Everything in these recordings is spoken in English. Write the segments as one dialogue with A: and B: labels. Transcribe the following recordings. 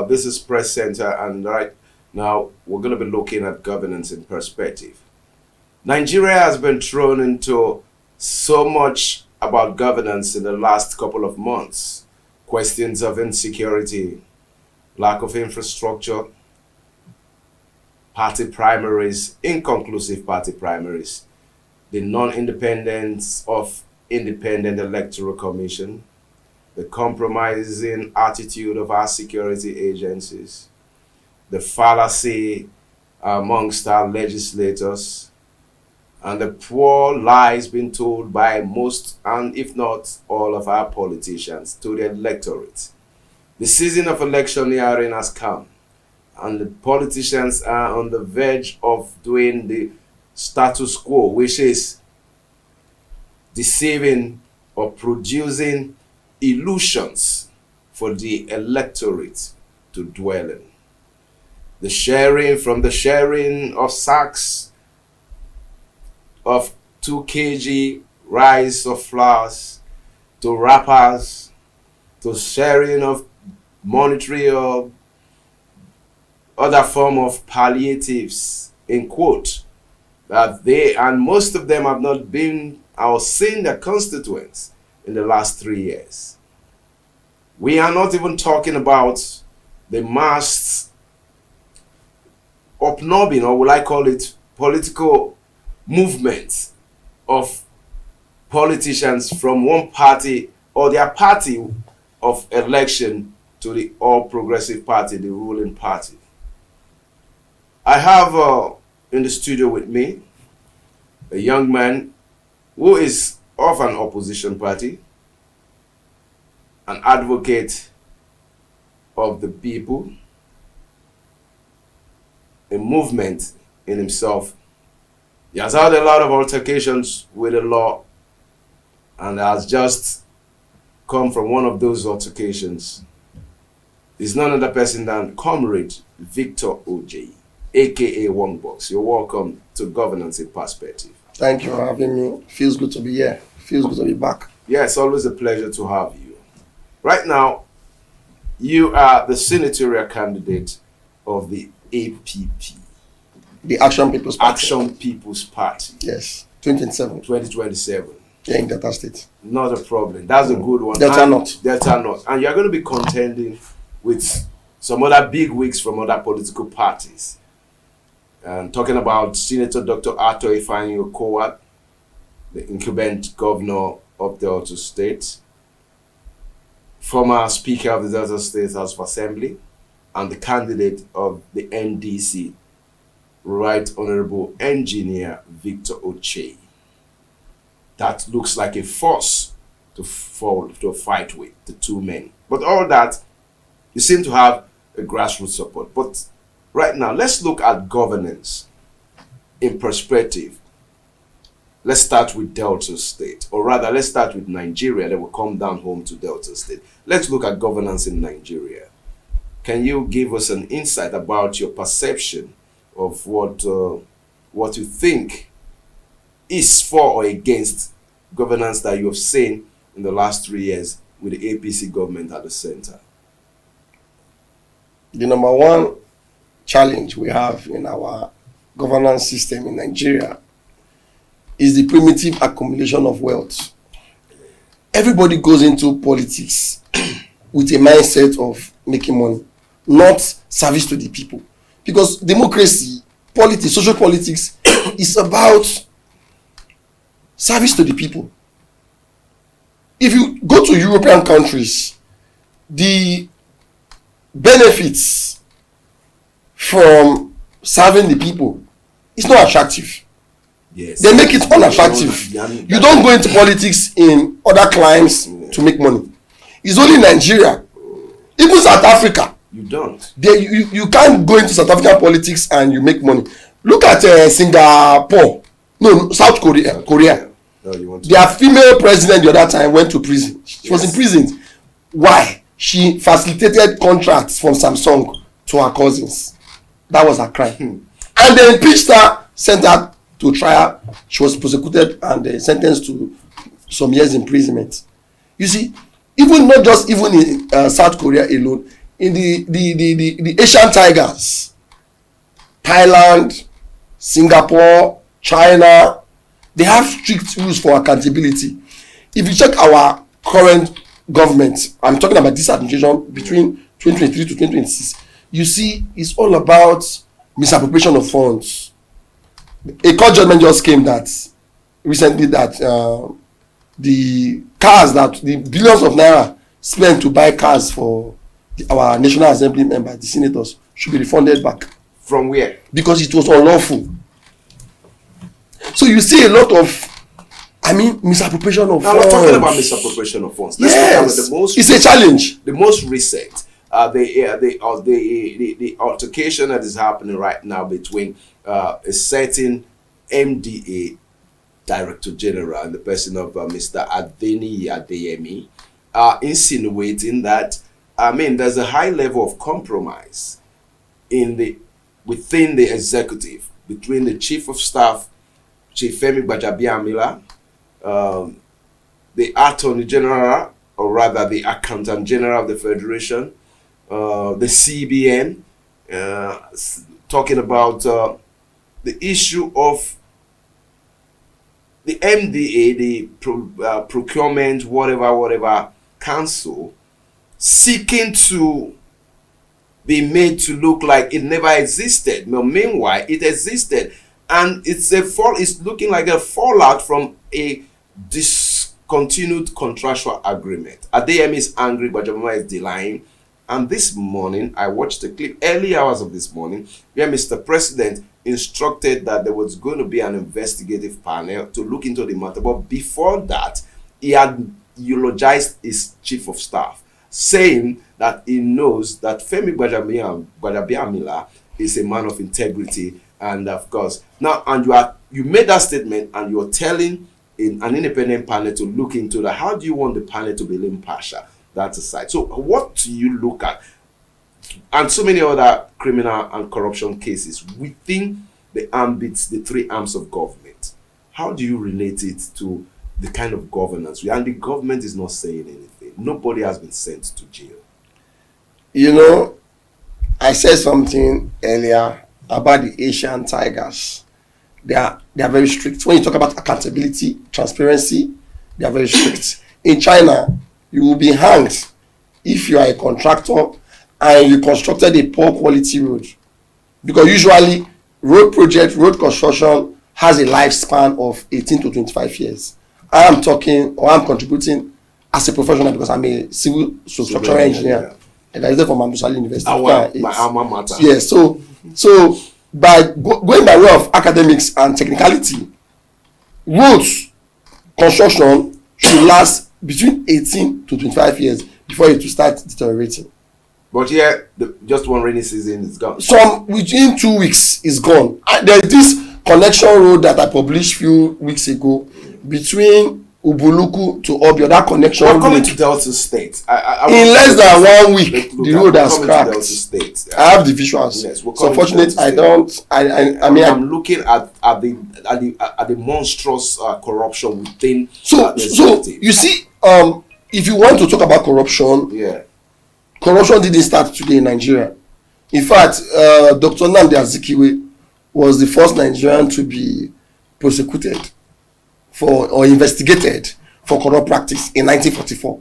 A: This is Press Center, and right now we're going to be looking at governance in perspective. Nigeria has been thrown into so much about governance in the last couple of months. Questions of insecurity, lack of infrastructure, party primaries, inconclusive party primaries, the non-independence of independent electoral commission, the compromising attitude of our security agencies, the fallacy amongst our legislators, and the poor lies being told by most, and if not all, of our politicians to the electorate. The season of electioneering has come, and the politicians are on the verge of doing the status quo, which is deceiving or producing illusions for the electorate to dwell in. The sharing of sacks of 2 kg rice of flours to wrappers, to sharing of monetary or other form of palliatives, in quote, that they, and most of them have not been or seen their constituents in the last 3 years. We are not even talking about the mass upnubbing, or will I call it political movement of politicians from one party or their party of election to the All Progressive Party, the ruling party. I have in the studio with me a young man who is of an opposition party, an advocate of the people, a movement in himself. He has had a lot of altercations with the law and has just come from one of those altercations. He's none other person than Comrade Victor OJ, aka Wongbox. You're welcome to Governance in Perspective.
B: Thank you for having me. Feels good to be here. Feels good to be back.
A: Yeah, it's always a pleasure to have you. Right now, you are the senatorial candidate of the APP.
B: The Action People's Party.
A: Action People's Party.
B: Yes, 2027.
A: 2027.
B: Yeah, in Delta State.
A: Not a problem. That's a good one.
B: Delta North.
A: Delta North. And you're going to be contending with some other big wigs from other political parties. And talking about Senator Dr. Arthur Ifeanyi Okowa, the incumbent governor of Delta State, former Speaker of the Delta State House of Assembly, and the candidate of the NDC, Right Honorable Engineer Victor Oche. That looks like a force to fight with, the two men. But all that, you seem to have a grassroots support. But right now, let's look at governance in perspective. Let's start with Delta State, or rather, let's start with Nigeria, then we'll come down home to Delta State. Let's look at governance in Nigeria. Can you give us an insight about your perception of what you think is for or against governance that you have seen in the last 3 years with the APC government at the center?
B: The number one challenge we have in our governance system in Nigeria is the primitive accumulation of wealth. Everybody goes into politics with a mindset of making money, not service to the people. Because democracy, politics, social politics is about service to the people. If you go to European countries, the benefits from serving the people is not attractive.
A: Yes.
B: They make it unattractive. You don't go into politics in other climes to make money. It's only Nigeria. Even South Africa.
A: You don't.
B: You can't go into South African politics and you make money. Look at Singapore. No, South Korea.
A: No,
B: their female president the other time went to prison. She was imprisoned. Why? She facilitated contracts from Samsung to her cousins. That was her crime. And they impeached her, sent her to trial. She was prosecuted and sentenced to some years imprisonment. You see, even in South Korea alone, in the Asian tigers, Thailand, Singapore, China, they have strict rules for accountability. If you check our current government, I'm talking about this administration between 2023 to 2026, you see it's all about misappropriation of funds. A court judgment just came that recently that the cars that the billions of naira spent to buy cars for our National Assembly members, the senators, should be refunded back.
A: From where?
B: Because it was unlawful. So you see a lot of, misappropriation of funds.
A: Now we're talking about misappropriation of funds. Let's
B: Yes, it's a challenge.
A: The most recent, the altercation that is happening right now between a certain MDA Director General and the person of Mr. Adeni Adeyemi, insinuating that there's a high level of compromise within the executive between the Chief of Staff, Chief Femi Gbajabiamila, the Attorney General, or rather the Accountant General of the Federation, the CBN, talking about the issue of the MDA, the procurement, whatever council, seeking to be made to look like it never existed. Well, meanwhile, it existed, and it's looking like a fallout from a discontinued contractual agreement. Adeyemi is angry, but Jabama is denying. And this morning, I watched the clip, early hours of this morning, where Mr. President instructed that there was going to be an investigative panel to look into the matter. But before that, he had eulogized his Chief of Staff, saying that he knows that Femi Gbajabiamila is a man of integrity. And of course, now, and you made that statement, and you're telling an independent panel to look into that. How do you want the panel to be impartial? That's aside. So what do you look at? And so many other criminal and corruption cases within the ambits, the three arms of government. How do you relate it to the kind of governance? And the government is not saying anything. Nobody has been sent to jail.
B: You know, I said something earlier about the Asian tigers. They are very strict. When you talk about accountability, transparency, they are very strict. In China, you will be hanged if you are a contractor and you constructed a poor quality road. Because usually, road construction has a lifespan of 18 to 25 years. I'm contributing as a professional because I'm a civil structural engineer. And I from Ambusali University.
A: My alma mater.
B: Yes, so by going by way of academics and technicality, roads construction should last between 18 to 25 years before it will start deteriorating.
A: But here, just one rainy season is gone.
B: Some within 2 weeks is gone. There is this connection road that I published few weeks ago between Ubuluku to Obio. That connection
A: road. Coming to Delta State.
B: In less than 1 week, the road has cracked.
A: Delta State.
B: I have the visuals. Yes, so unfortunately, I don't.
A: I'm looking at the monstrous corruption within.
B: So you see, if you want to talk about corruption, corruption didn't start today in Nigeria. In fact, Dr. Nnamdi Azikiwe was the first Nigerian to be prosecuted or investigated for corrupt practice in 1944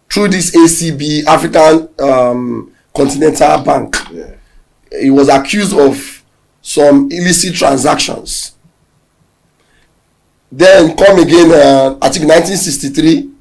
B: through this ACB, African Continental Bank. He was accused of some illicit transactions. Then come again, I think 1963,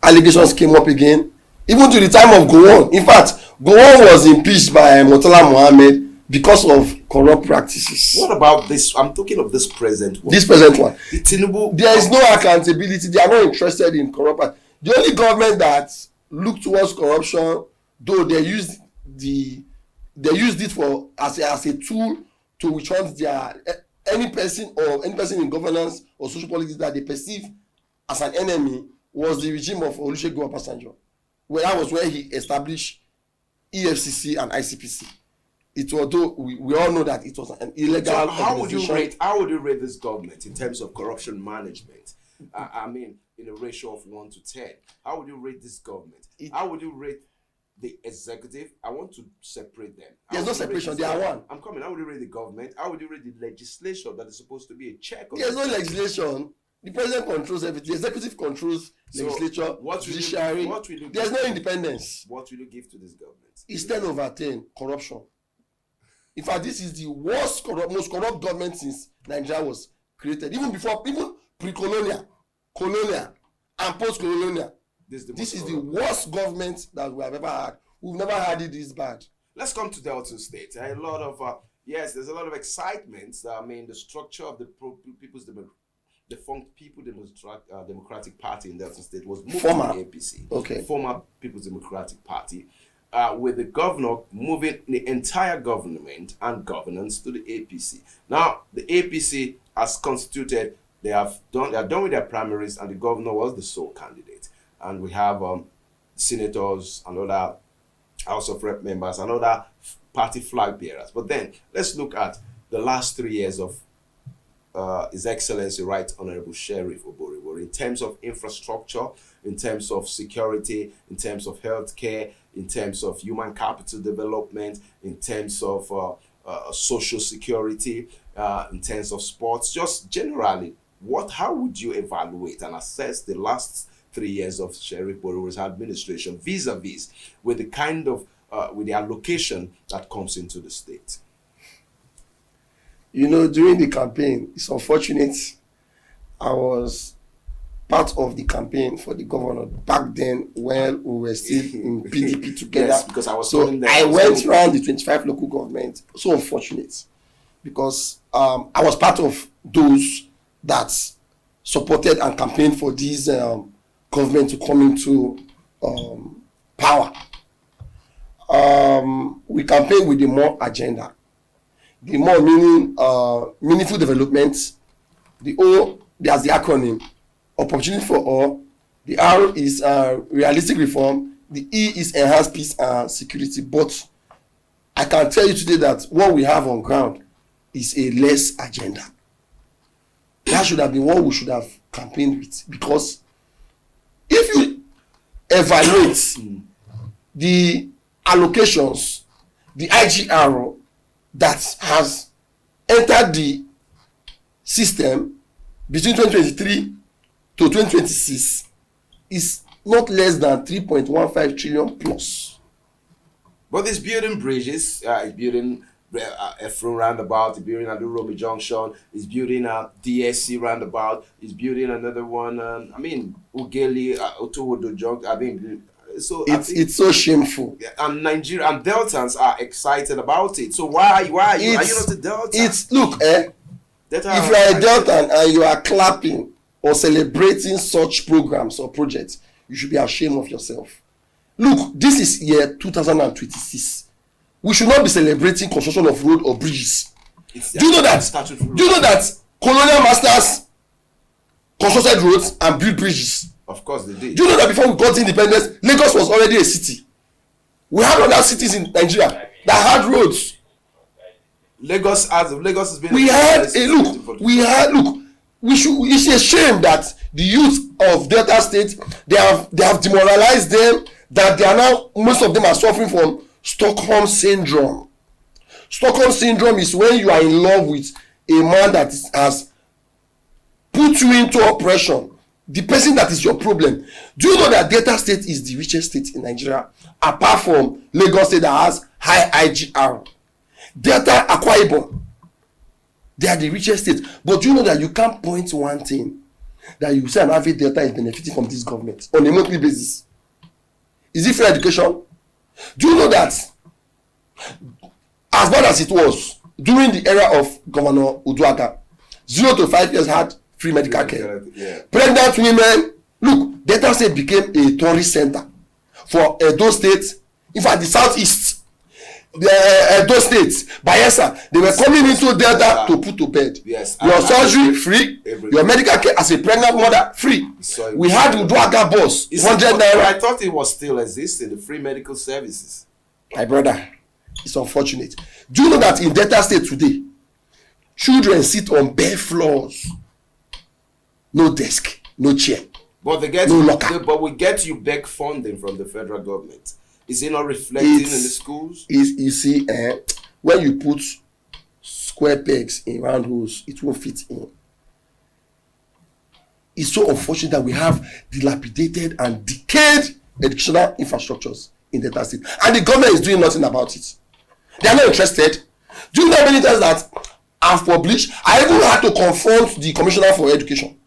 B: allegations came up again, even to the time of Gowon. In fact, Gowon was impeached by Murtala Mohammed because of corrupt practices.
A: What about this? I'm talking of this present one.
B: This present one.
A: The Tinubu.
B: There is no accountability. They are not interested in corrupt. The only government that look towards corruption, though they used it for as a tool to which ones their any person in governance or social politics that they perceive as an enemy, was the regime of Olusegun Obasanjo. Well, that was where he established EFCC and ICPC. Although we all know that it was an illegal. So
A: how would you rate this government in terms of corruption management? In a ratio of 1 to 10. How would you rate this government? How would you rate the executive. I want to separate them.
B: There's no separation. They are one.
A: I'm coming. How would you read the government? How would you read the legislation that is supposed to be a check on?
B: There's no legislation. The president controls everything. The executive controls legislature, judiciary. There's no independence.
A: What will you give to this government?
B: It's 10/10 corruption. In fact, this is the worst, most corrupt government since Nigeria was created. Even pre-colonial, colonial, and post-colonial. This is the worst government that we have ever had. We've never had it this bad.
A: Let's come to Delta State. A lot of there's a lot of excitement. The structure of the defunct People Democratic Party in Delta State was moved to the APC.
B: Okay.
A: Former People's Democratic Party, with the governor moving the entire government and governance to the APC. Now, the APC has constituted. They are done with their primaries, and the governor was the sole candidate. And we have senators and other House of Rep members and other party flag bearers. But then let's look at the last 3 years of His Excellency Right Honorable Sheriff Oboriwori in terms of infrastructure, in terms of security, in terms of healthcare, in terms of human capital development, in terms of social security, in terms of sports, just generally. How would you evaluate and assess the last 3 years of Sheriff Oboriwori's administration vis-a-vis with the kind of with the allocation that comes into the state?
B: During the campaign, it's unfortunate. I was part of the campaign for the governor back then when we were still in PDP together.
A: Yes, because I was
B: I went around the 25 local government. So unfortunate, because I was part of those that supported and campaigned for these government to come into power. We campaigned with the more agenda. The more meaning, meaningful development. The O, there's the acronym, opportunity for all. The R is realistic reform. The E is enhanced peace and security. But I can tell you today that what we have on ground is a less agenda. That should have been what we should have campaigned with. Because if you evaluate the allocations, the IGR that has entered the system between 2023 to 2026 is not less than 3.15 trillion plus.
A: But it's building bridges, it's building Efron roundabout, it's building Aduromi Junction, it's building DSC roundabout, it's building another one, Ugeli, Otowodo Junction, so
B: it's so shameful.
A: And Nigeria and Deltans are excited about it. So why are you not a Delta?
B: If you are a Deltan and you are clapping or celebrating such programs or projects, you should be ashamed of yourself. Look, this is year 2026. We should not be celebrating construction of road or bridges. Do you know that colonial masters constructed roads and built bridges?
A: Of course they did.
B: Do you know that before we got independence, Lagos was already a city? We had other cities in Nigeria that had roads.
A: Lagos has been.
B: It's a shame that the youth of Delta State they have demoralized them. That they are now, most of them are suffering from Stockholm syndrome. Stockholm syndrome is when you are in love with a man that has put you into oppression. The person that is your problem. Do you know that Delta State is the richest state in Nigeria, apart from Lagos State that has high IGR? Delta, Akwa Ibom, they are the richest state. But do you know that you can't point to one thing that you say an average Delta is benefiting from this government on a monthly basis? Is it free education? Do you know that as bad as it was during the era of Governor Uduaghan, 0 to 5 years had free medical care.
A: Yeah.
B: Pregnant women, look, Delta State became a tourist center for those states. In fact, the southeast, those states, Bayelsa, they were coming into Delta to put to bed.
A: Yes.
B: Your surgery free, your medical care as a pregnant mother free. We had Uduaghan bus, 100 naira.
A: I thought it was still existing, the free medical services.
B: My brother, it's unfortunate. Do you know that in Delta State today, children sit on bare floors? No desk, no chair,
A: but
B: no locker.
A: But we get you back funding from the federal government. Is it not reflecting in the schools?
B: You see, when you put square pegs in round holes, it won't fit in. It's so unfortunate that we have dilapidated and decayed educational infrastructures in Delta State, and the government is doing nothing about it. They are not interested. Do you know how many times that I've published? I even had to confront the Commissioner for Education.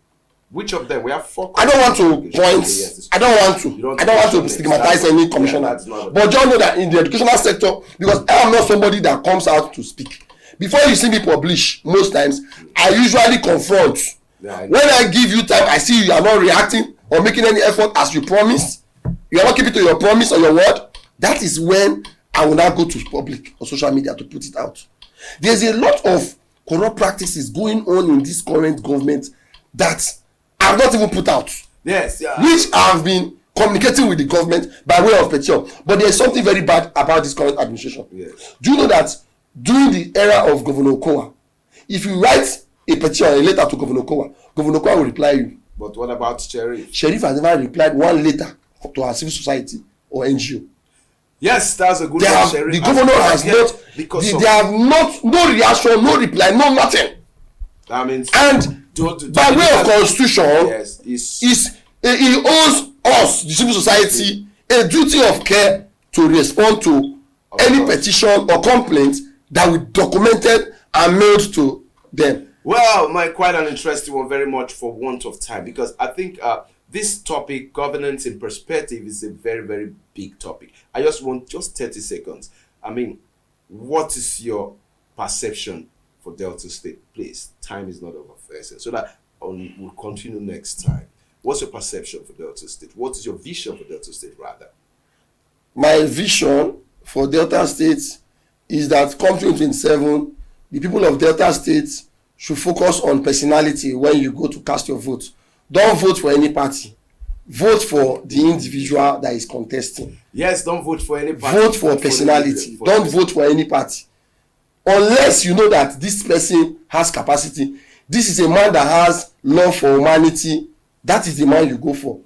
A: Which of them? We have 4.
B: I don't want to point. I don't want to stigmatize any commissioner. But just know that in the educational sector, because I am not somebody that comes out to speak. Before you see me publish, most times I usually confront. When I give you time, I see you are not reacting or making any effort as you promised. You are not keeping to your promise or your word. That is when I will now go to public or social media to put it out. There's a lot of corrupt practices going on in this current government that I've not even put out.
A: Yes, yeah.
B: Which I've been communicating with the government by way of petition. But there's something very bad about this current administration.
A: Yes.
B: Do you know that during the era of Governor Okowa, if you write a petition or a letter to Governor Okowa will reply you.
A: But what about Sheriff?
B: Sheriff has never replied one letter to our civil society or NGO.
A: Yes, that's a good one, Sheriff.
B: The governor has not, they have not, no reaction, no reply, no nothing.
A: That means,
B: and by way of constitution,
A: yes,
B: he owes us, the civil society, a duty of care to respond to any petition or complaint that we documented and mailed to them.
A: Well, quite an interesting one, very much for want of time, because I think this topic, governance in perspective, is a very, very big topic. I just want 30 seconds. I mean, what is your perception for Delta State? Please, time is not of essence, so that we'll continue next time. What's your perception for Delta State? What is your vision for Delta State, rather?
B: My vision for Delta State is that come 2027, the people of Delta State should focus on personality when you go to cast your vote. Don't vote for any party. Vote for the individual that is contesting.
A: Yes, don't vote for any party.
B: Vote for personality. Don't vote for any party. Unless you know that this person has capacity. This is a man that has love for humanity. That is the man you go for.